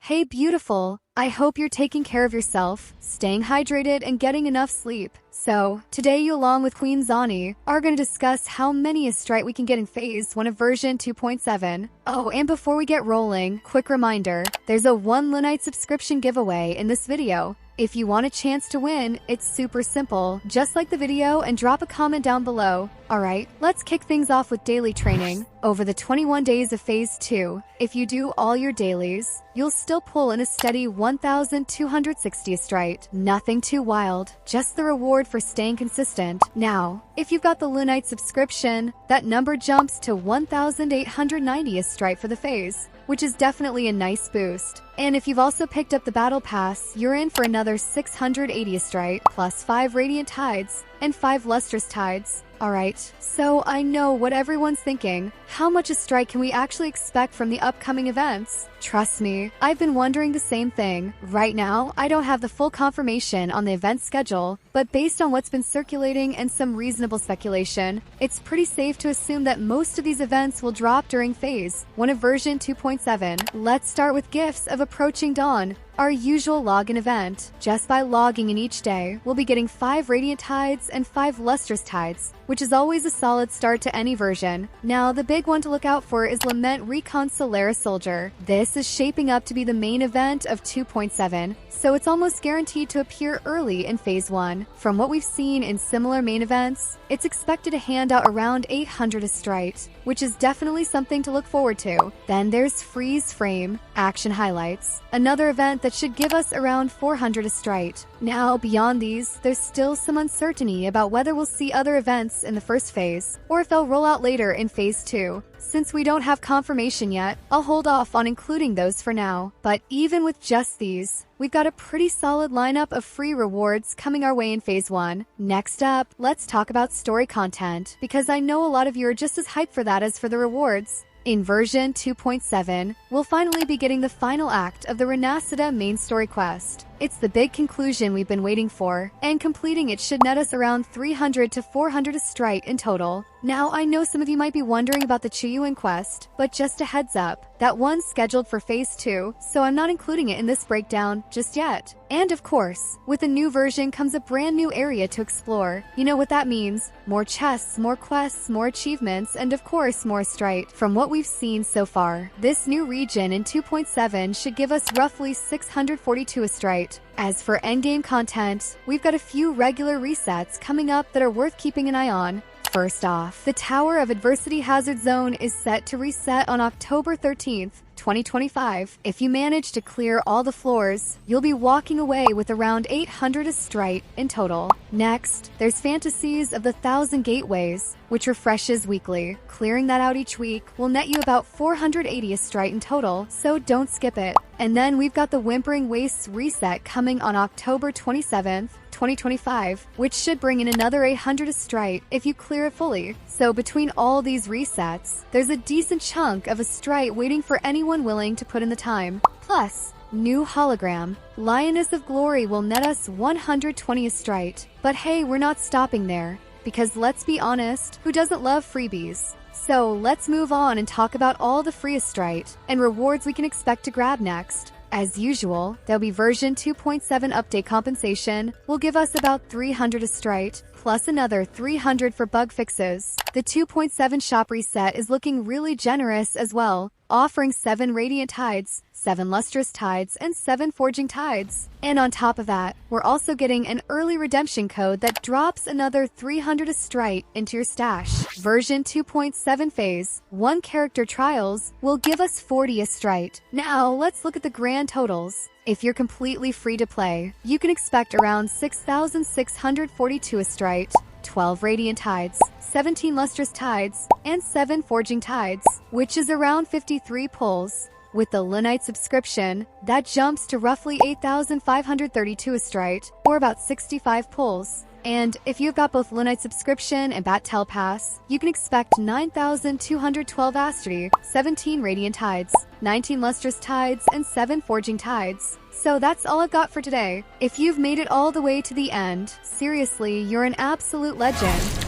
Hey beautiful, I hope you're taking care of yourself, staying hydrated, and getting enough sleep. So, today you along with Queen Zani are going to discuss how many Astrite we can get in Phase 1 of version 2.7. Oh, and before we get rolling, quick reminder, there's a 1 Lunite subscription giveaway in this video. If you want a chance to win, it's super simple. Just like the video and drop a comment down below. Alright, let's kick things off with daily training. Over the 21 days of Phase 2, if you do all your dailies, you'll still pull in a steady 1,260 Astrite. Nothing too wild, just the reward for staying consistent. Now, if you've got the Lunite subscription, that number jumps to 1,890 Astrite for the phase, which is definitely a nice boost. And if you've also picked up the Battle Pass, you're in for another 680 Astrite, plus 5 Radiant Tides, and 5 Lustrous Tides. Alright, so I know what everyone's thinking. How much Astrite can we actually expect from the upcoming events? Trust me, I've been wondering the same thing. Right now, I don't have the full confirmation on the event schedule, but based on what's been circulating and some reasonable speculation, it's pretty safe to assume that most of these events will drop during Phase 1 of version 2.7. Let's start with Gifts of Approaching Dawn, our usual login event. Just by logging in each day, we'll be getting 5 Radiant Tides and 5 Lustrous Tides, which is always a solid start to any version. Now, the big one to look out for is Lament Recon Solaris Soldier. This is shaping up to be the main event of 2.7, so it's almost guaranteed to appear early in Phase 1. From what we've seen in similar main events, it's expected to hand out around 800 Astrite, which is definitely something to look forward to. Then there's Freeze Frame Action Highlights, another event that should give us around 400 Astrite. Now, beyond these, there's still some uncertainty about whether we'll see other events in the first phase, or if they'll roll out later in Phase 2. Since we don't have confirmation yet, I'll hold off on including those for now. But even with just these, we've got a pretty solid lineup of free rewards coming our way in Phase 1. Next up, let's talk about story content, because I know a lot of you are just as hyped for that as for the rewards. In version 2.7, we'll finally be getting the final act of the Renacida main story quest. It's the big conclusion we've been waiting for, and completing it should net us around 300 to 400 Astrite in total. Now, I know some of you might be wondering about the Chiyuan quest, but just a heads up, that one's scheduled for Phase 2, so I'm not including it in this breakdown just yet. And of course, with a new version comes a brand new area to explore. You know what that means? More chests, more quests, more achievements, and of course more Astrite. From what we've seen so far, this new region in 2.7 should give us roughly 642 Astrite. As for endgame content, we've got a few regular resets coming up that are worth keeping an eye on. First off, the Tower of Adversity Hazard Zone is set to reset on October 13th, 2025. If you manage to clear all the floors, you'll be walking away with around 800 Astrite in total. Next, there's Fantasies of the Thousand Gateways, which refreshes weekly. Clearing that out each week will net you about 480 Astrite in total, so don't skip it. And then we've got the Whimpering Wastes reset coming on October 27th, 2025, which should bring in another 800 Astrite if you clear it fully. So between all these resets, there's a decent chunk of Astrite waiting for anyone willing to put in the time. Plus, new hologram, Lioness of Glory will net us 120 Astrite. But hey, we're not stopping there, because let's be honest, who doesn't love freebies? So let's move on and talk about all the free Astrite and rewards we can expect to grab next. As usual, there'll be version 2.7 update compensation will give us about 300 Astrite, plus another 300 for bug fixes. The 2.7 shop reset is looking really generous as well, offering 7 Radiant Tides, 7 Lustrous Tides, and 7 Forging Tides. And on top of that, we're also getting an early redemption code that drops another 300 Astrite into your stash. Version 2.7 Phase 1 character trials will give us 40 Astrite. Now, let's look at the grand totals. If you're completely free to play, you can expect around 6,642 Astrite, 12 Radiant Tides, 17 Lustrous Tides, and 7 Forging Tides, which is around 53 pulls. With the Lunite subscription, that jumps to roughly 8,532 Astrite, or about 65 pulls. And if you've got both Lunite subscription and Battle Pass, you can expect 9,212 Astrite, 17 Radiant Tides, 19 Lustrous Tides, and 7 Forging Tides. So that's all I've got for today. If you've made it all the way to the end, seriously, you're an absolute legend.